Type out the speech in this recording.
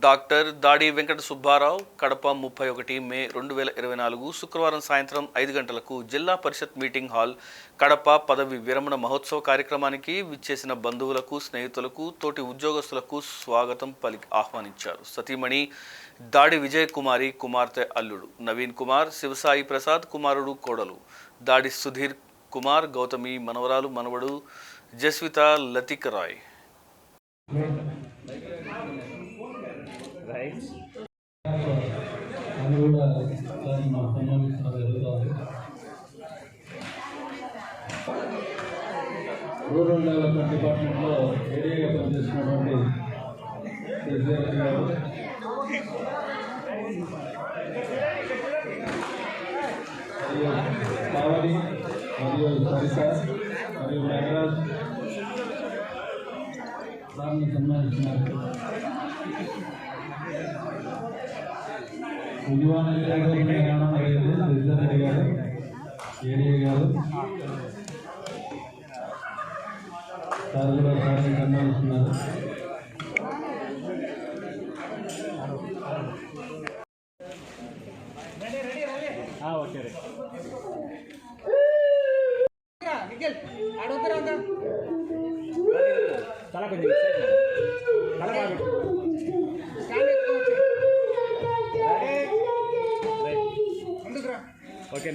Doctor దాడి వెంకట సుబ్బారావు కడప 31 మే 2024 శుక్రవారం సాయంత్రం 5 గంటలకు జిల్లా పరిషత్ మీటింగ్ హాల్ కడప పదవి విరమణ మహోత్సవ కార్యక్రమానికి విచ్చేసిన బంధువులకు స్నేహితులకు తోటి ఉద్యోగస్తులకు స్వాగతం పలికి ఆహ్వానించారు. సతీమణి దాడి విజయ్ కుమారి కుమార్తె అల్లుడు నవీన్ కుమార్, శివసాయి ప్రసాద్ కుమారుడు కోడలు దాడి సుధీర్ కుమార్, గౌతమి మనవరాలు మనవడు జస్విత లతిక్ రాయ్. రూరల్ డెవలప్మెంట్ డిపార్ట్మెంట్లో ఏరియాగా పనిచేస్తున్నటువంటి కేసీఆర్ గారు, పావని మరియు సరిత మరియు నాగరాజ్ దాన్ని సన్మానిస్తున్నారు. ఉద్యమాన రెడ్డి గారు, ఏరియా గారు సార్ కూడా సార్ని సన్మానిస్తున్నారు. ఓకే చాలా కొంచెం ఓకే